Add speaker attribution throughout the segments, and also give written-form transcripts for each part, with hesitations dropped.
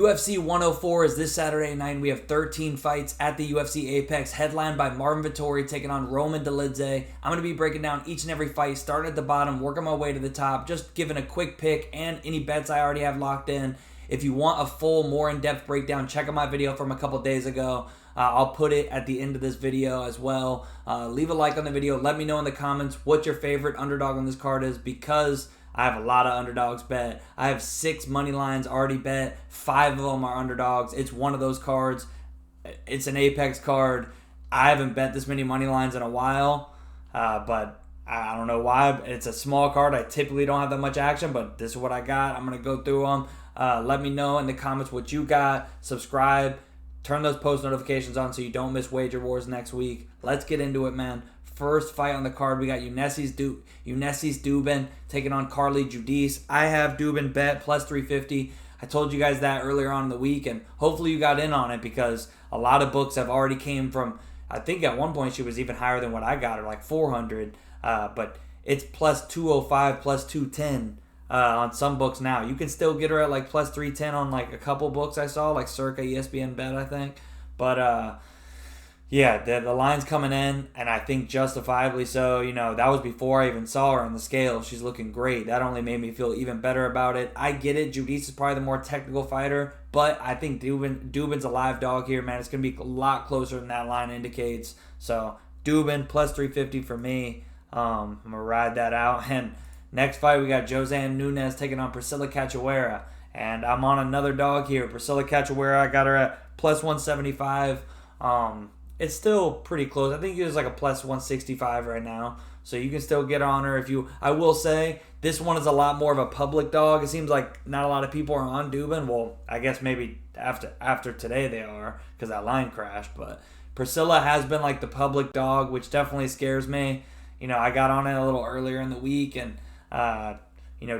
Speaker 1: UFC 104 is this Saturday night. We have 13 fights at the UFC Apex, headlined by Marvin Vettori taking on Roman Dolidze. I'm going to be breaking down each and every fight, starting at the bottom, working my way to the top, just giving a quick pick and any bets I already have locked in. If you want a full, more in-depth breakdown, check out my video from a couple days ago. I'll put it at the end of this video as well. Leave a like on the video. Let me know in the comments what your favorite underdog on this card is, because I have a lot of underdogs bet. I have 6 money lines already bet. 5 of them are underdogs. It's one of those cards. It's an Apex card. I haven't bet this many money lines in a while, but I don't know why. It's a small card. I typically don't have that much action, but this is what I got. I'm going to go through them. Let me know in the comments what you got. Subscribe. Turn those post notifications on so you don't miss Wager Wars next week. Let's get into it, man. First fight on the card, we got Unesis Dubin taking on Carly Judice. I have Dubin bet plus 350. I told you guys that earlier on in the week, and hopefully you got in on it, because a lot of books have already came from, I think at one point she was even higher than what I got her, like 400, but it's plus 205, plus 210 on some books now. You can still get her at like plus 310 on like a couple books I saw, like Circa, ESPN Bet, I think. But yeah, the line's coming in, and I think justifiably so. You know, that was before I even saw her on the scale. She's looking great. That only made me feel even better about it. I get it. Judice is probably the more technical fighter, but I think Dubin's a live dog here, man. It's going to be a lot closer than that line indicates. So, Dubin, plus 350 for me. I'm going to ride that out. And next fight, we got Josanne Nunes taking on Priscilla Cachoeira. And I'm on another dog here. Priscilla Cachoeira, I got her at plus 175. It's still pretty close. I think it was like a plus 165 right now. So you can still get on her if you... I will say, this one is a lot more of a public dog. It seems like not a lot of people are on Dubin. Well, I guess maybe after today they are, because that line crashed. But Priscilla has been like the public dog, which definitely scares me. You know, I got on it a little earlier in the week, and,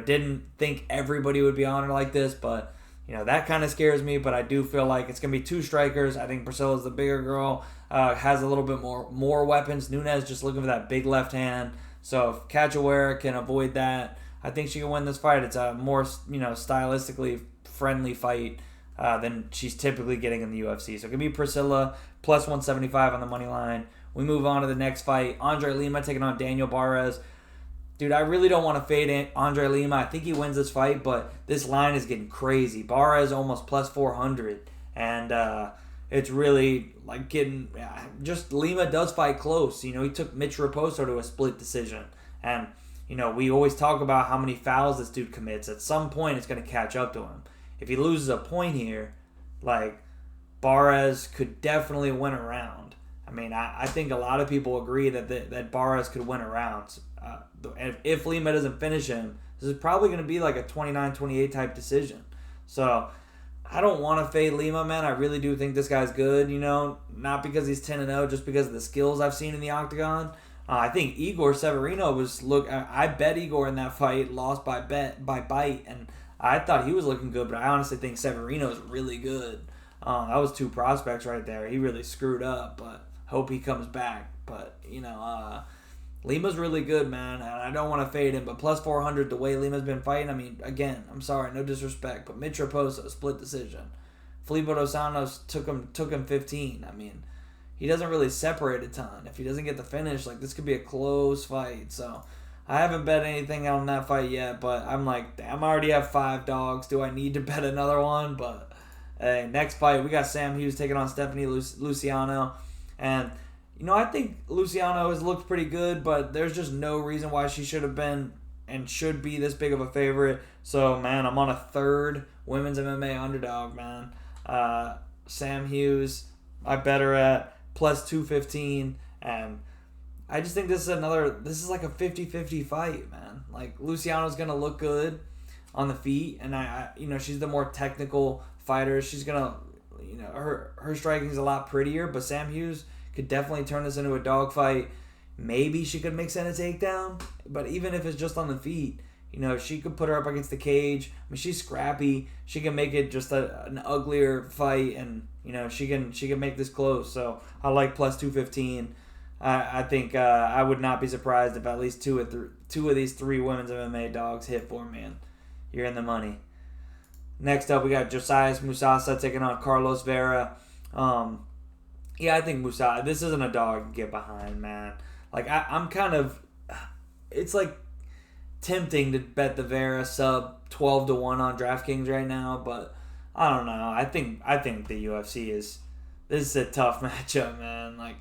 Speaker 1: didn't think everybody would be on her like this. But, that kind of scares me. But I do feel like it's going to be 2 strikers. I think Priscilla's the bigger girl. Has a little bit more weapons. Nunes just looking for that big left hand. So if Cachoeira can avoid that, I think she can win this fight. It's a more stylistically friendly fight than she's typically getting in the UFC. So it could be Priscilla plus 175 on the money line. We move on to the next fight. Andre Lima taking on Daniel Barres. Dude, I really don't want to fade Andre Lima. I think he wins this fight, but this line is getting crazy. Barres almost plus 400, and it's really like getting just Lima does fight close. He took Mitch Raposo to a split decision. And, we always talk about how many fouls this dude commits. At some point, it's going to catch up to him. If he loses a point here, like, Barres could definitely win a round. I mean, I think a lot of people agree that Barres could win a round. If Lima doesn't finish him, this is probably going to be like a 29-28 type decision. So I don't want to fade Lima, man. I really do think this guy's good, not because he's 10-0, just because of the skills I've seen in the octagon. I think Igor Severino I bet Igor in that fight, lost by bite, and I thought he was looking good, but I honestly think Severino is really good. That was 2 prospects right there. He really screwed up, but hope he comes back. But, Lima's really good, man, and I don't want to fade him, but plus 400 the way Lima's been fighting. I mean, again, I'm sorry, no disrespect, but Mitch Raposo, split decision. Felipe Dos Santos took him 15. I mean, he doesn't really separate a ton. If he doesn't get the finish, like, this could be a close fight. So I haven't bet anything on that fight yet, but I'm like, damn, I already have 5 dogs. Do I need to bet another one? But hey, next fight, we got Sam Hughes taking on Stephanie Luciano, and I think Luciano has looked pretty good, but there's just no reason why she should have been and should be this big of a favorite. So, man, I'm on a 3rd women's MMA underdog, man. Sam Hughes, I bet her at plus 215, and I just think this is like a 50-50 fight, man. Like, Luciano's going to look good on the feet, and she's the more technical fighter. She's going to, her striking is a lot prettier, but Sam Hughes could definitely turn this into a dogfight. Maybe she could mix in a takedown, but even if it's just on the feet, she could put her up against the cage. I mean, she's scrappy. She can make it just an uglier fight, and she can make this close. So I like plus 215. I think I would not be surprised if at least two of these 3 women's MMA dogs hit for me, and you're in the money. Next up, we got Josias Musasa taking on Carlos Vera. Yeah, I think Musasa, this isn't a dog to get behind, man. Like, I'm kind of, it's like tempting to bet the Vera sub 12-1 on DraftKings right now, but I don't know. I think the UFC this is a tough matchup, man. Like,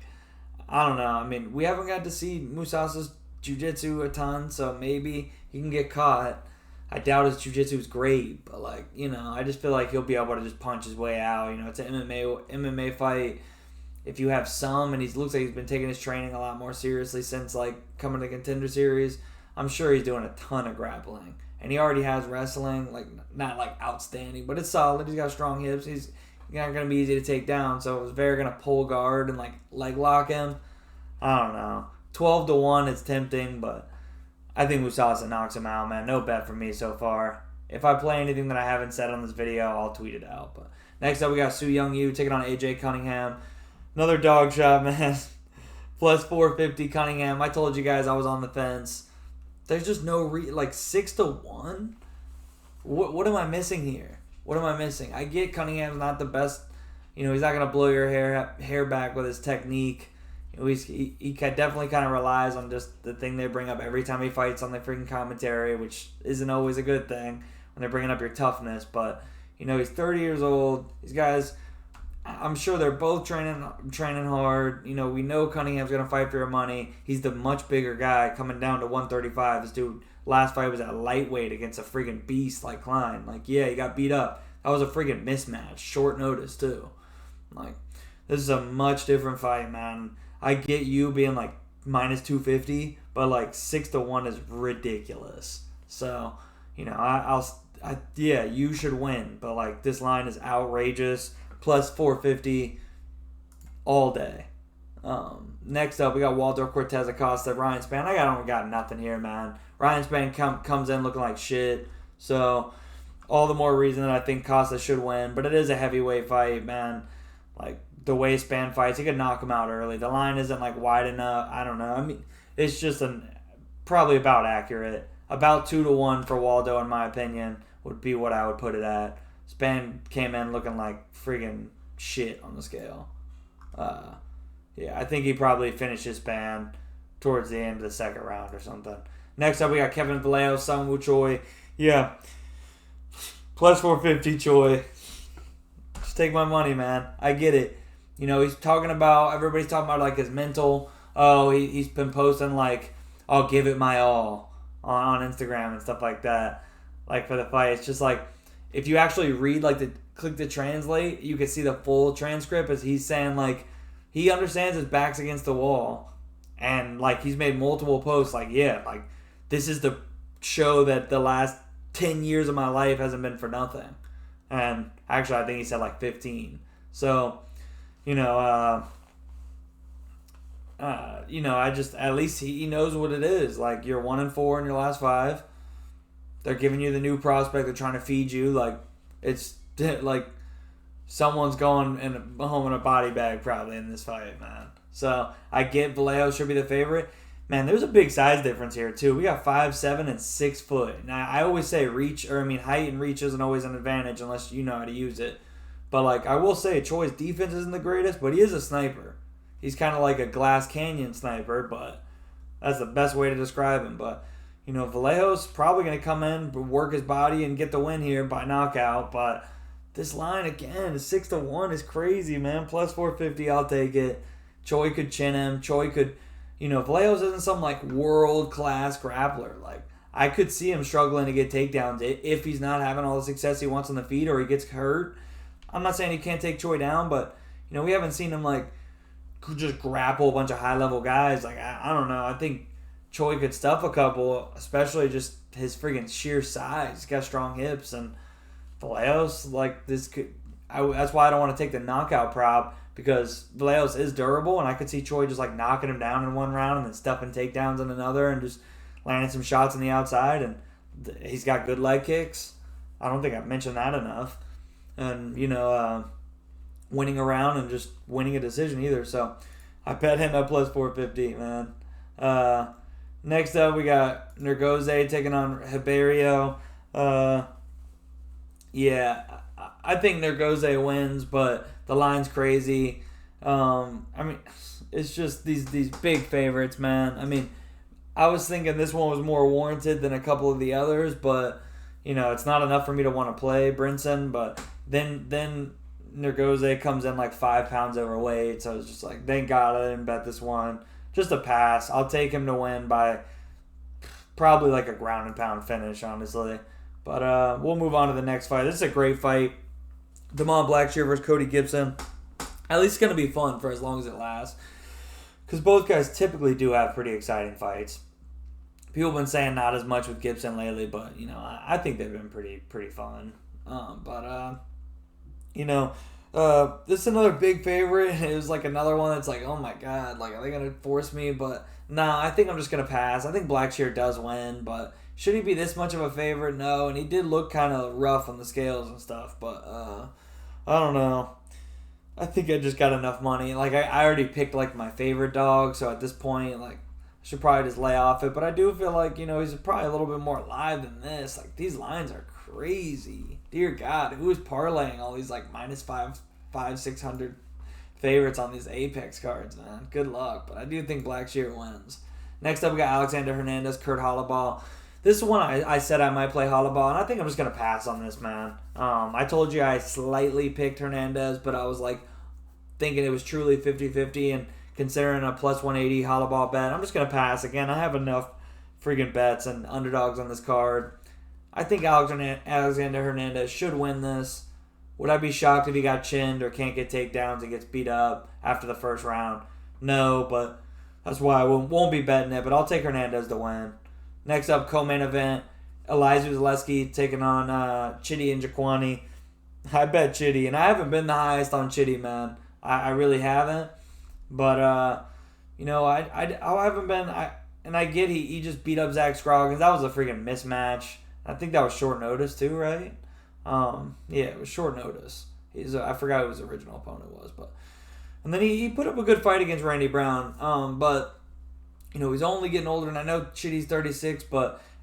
Speaker 1: I don't know. I mean, we haven't got to see Musasa's jiu-jitsu a ton, so maybe he can get caught. I doubt his jiu-jitsu is great, but, like, you know, I just feel like he'll be able to just punch his way out. You know, it's an MMA fight. If you have some, and he looks like he's been taking his training a lot more seriously since, like, coming to Contender Series, I'm sure he's doing a ton of grappling. And he already has wrestling, like, not, like, outstanding, but it's solid. He's got strong hips. He's not going to be easy to take down, so is Vera going to pull guard and, like, leg lock him? I don't know. 12-1 is tempting, but I think Musasa knocks him out, man. No bet for me so far. If I play anything that I haven't said on this video, I'll tweet it out. But next up, we got Su Young Yu taking on AJ Cunningham. Another dog shot, man. Plus 450 Cunningham. I told you guys I was on the fence. There's just no 6-1. What am I missing here? What am I missing? I get Cunningham's not the best. You know, he's not gonna blow your hair back with his technique. You know, he definitely kind of relies on just the thing they bring up every time he fights on the freaking commentary, which isn't always a good thing when they're bringing up your toughness. But you know, he's 30 years old. These guys, I'm sure they're both training hard. You know, we know Cunningham's gonna fight for your money. He's the much bigger guy coming down to 135. This dude last fight was at lightweight against a freaking beast like Klein. Like, yeah, he got beat up. That was a freaking mismatch, short notice too. Like, this is a much different fight, man. I get you being like minus 250, but like 6-1 is ridiculous. So, you know, yeah, you should win, but like this line is outrageous. Plus 450 all day. Next up, we got Walter Cortez Acosta, Ryan Spann. I don't got nothing here, man. Ryan Spann comes in looking like shit. So, all the more reason that I think Costa should win. But it is a heavyweight fight, man. Like, the way Spann fights, he could knock him out early. The line isn't, like, wide enough. I don't know. I mean, it's just probably about accurate. About 2-1 for Waldo, in my opinion, would be what I would put it at. Spann came in looking like friggin' shit on the scale. Yeah, I think he probably finishes Spann towards the end of the second round or something. Next up, we got Kevin Vallejo, Sungwoo Choi. Yeah, plus 450 Choi. Just take my money, man. I get it. You know, everybody's talking about like his mental. Oh, he's been posting like, I'll give it my all on Instagram and stuff like that. Like for the fight, it's just like, if you actually read, like, click to translate, you can see the full transcript as he's saying, like, he understands his back's against the wall. And, like, he's made multiple posts, like, yeah, like, this is the show that the last 10 years of my life hasn't been for nothing. And, actually, I think he said, like, 15. So, you know, at least he knows what it is. Like, you're 1-4 in your last 5. They're giving you the new prospect. They're trying to feed you. Like, it's like someone's going home in a body bag probably in this fight, man. So I get Vallejo should be the favorite. Man, there's a big size difference here too. We got 5'7" and 6 foot. Now I always say height and reach isn't always an advantage unless you know how to use it. But like I will say, Choi's defense isn't the greatest, but he is a sniper. He's kind of like a Glass Canyon sniper, but that's the best way to describe him. But you know, Vallejo's probably going to come in, work his body, and get the win here by knockout. But this line, again, 6-1 is crazy, man. Plus 450, I'll take it. Choi could chin him. Choi could, you know, Vallejo's isn't some, like, world-class grappler. Like, I could see him struggling to get takedowns if he's not having all the success he wants on the feet or he gets hurt. I'm not saying he can't take Choi down, but, you know, we haven't seen him, like, just grapple a bunch of high-level guys. Like, I don't know. I think Choi could stuff a couple, especially just his friggin' sheer size. He's got strong hips, and Vallejo's like this could. That's why I don't want to take the knockout prop, because Vallejo's is durable, and I could see Choi just like knocking him down in one round and then stuffing takedowns in another, and just landing some shots on the outside. And he's got good leg kicks. I don't think I've mentioned that enough. And you know, winning a round and just winning a decision either. So I bet him at plus 450, man. Next up, we got Nergoze taking on Ribeiro. Yeah, I think Nergoze wins, but the line's crazy. I mean, it's just these big favorites, man. I mean, I was thinking this one was more warranted than a couple of the others, but it's not enough for me to want to play Brinson. But then Nergoze comes in like 5 pounds overweight, so it's just like, thank God I didn't bet this one. Just a pass. I'll take him to win by probably like a ground and pound finish, honestly. But we'll move on to the next fight. This is a great fight. Damon Blackshear versus Cody Gibson. At least it's going to be fun for as long as it lasts. Because both guys typically do have pretty exciting fights. People have been saying not as much with Gibson lately, but, I think they've been pretty fun. This is another big favorite. It was like another one that's like, oh my God, like, are they going to force me? But, nah, I think I'm just going to pass. I think Blackshear does win, but should he be this much of a favorite? No, and he did look kind of rough on the scales and stuff, but I don't know. I think I just got enough money. Like, I already picked, like, my favorite dog, so at this point, like, I should probably just lay off it. But I do feel like, he's probably a little bit more alive than this. Like, these lines are crazy. Dear God, who is parlaying all these, like, minus 600 favorites on these Apex cards, man? Good luck. But I do think Blackshear wins. Next up, we got Alexander Hernandez, Kurt Holloway. This is one I said I might play Holloway, and I think I'm just going to pass on this, man. I told you I slightly picked Hernandez, but I was, like, thinking it was truly 50-50, and considering a plus 180 Holloway bet, I'm just going to pass. Again, I have enough freaking bets and underdogs on this card. I think Alexander Hernandez should win this. Would I be shocked if he got chinned or can't get takedowns and gets beat up after the first round? No, but that's why I won't be betting it, but I'll take Hernandez to win. Next up, co-main event, Elizeu Zaleski taking on Chidi and Jaquani. I bet Chidi, and I haven't been the highest on Chidi, man. I really haven't. But, I haven't been. I get he just beat up Zach Scroggins. That was a freaking mismatch. I think that was short notice too, right? Yeah, it was short notice. I forgot who his original opponent was. And then he put up a good fight against Randy Brown. But, he's only getting older. And I know Chidi's 36,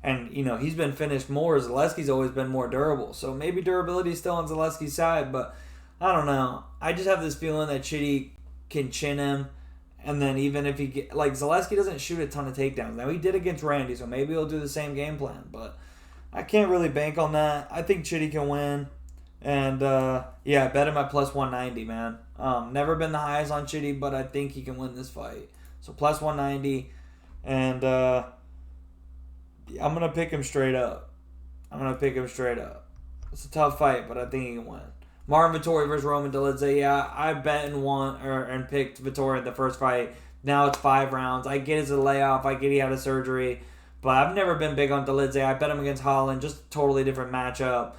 Speaker 1: he's been finished more. Zaleski's always been more durable. So maybe durability is still on Zaleski's side, but I don't know. I just have this feeling that Chidi can chin him, and then even if he Zaleski doesn't shoot a ton of takedowns. Now he did against Randy, so maybe he'll do the same game plan, but I can't really bank on that. I think Chidi can win, and I bet him at plus 190, man. Never been the highest on Chidi, but I think he can win this fight. So plus 190, and I'm gonna pick him straight up. It's a tough fight, but I think he can win. Marvin Vettori versus Roman Dolidze. Yeah, I bet and picked Vettori in the first fight. Now it's 5 rounds. I get it's a layoff. I get he had a surgery. But I've never been big on Dolidze. I bet him against Holland. Just a totally different matchup.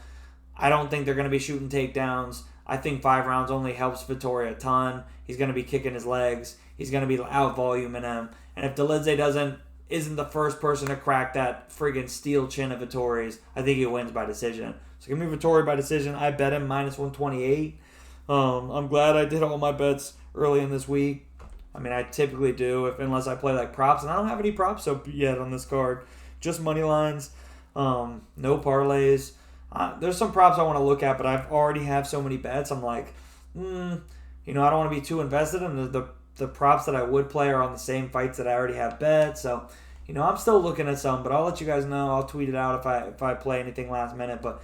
Speaker 1: I don't think they're going to be shooting takedowns. I think 5 rounds only helps Vettori a ton. He's going to be kicking his legs. He's going to be out-voluming him. And if Dolidze isn't the first person to crack that friggin' steel chin of Vettori's, I think he wins by decision. So give me Vettori by decision. I bet him minus 128. I'm glad I did all my bets early in this week. I mean, I typically do, unless I play like props, and I don't have any props up yet on this card. Just money lines, no parlays. There's some props I want to look at, but I've already have so many bets. I'm like, I don't want to be too invested in the props that I would play are on the same fights that I already have bet. So, I'm still looking at some, but I'll let you guys know. I'll tweet it out if I play anything last minute, but.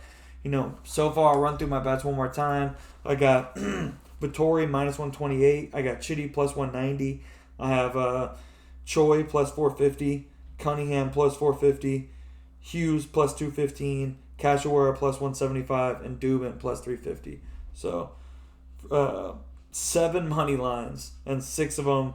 Speaker 1: So far, I'll run through my bets one more time. I got Vettori minus 128. I got Chidi plus 190. I have Choi plus 450. Cunningham plus 450. Hughes plus 215. Cachoeira plus 175. And Dubin plus 350. So, 7 money lines. And 6 of them.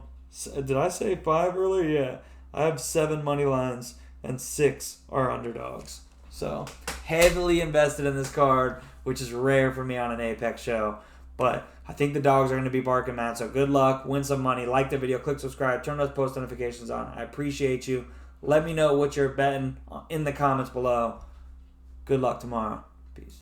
Speaker 1: Did I say 5 earlier? Yeah. I have 7 money lines. And 6 are underdogs. So, heavily invested in this card, which is rare for me on an Apex show. But I think the dogs are going to be barking, man. So good luck. Win some money. Like the video. Click subscribe. Turn those post notifications on. I appreciate you. Let me know what you're betting in the comments below. Good luck tomorrow. Peace.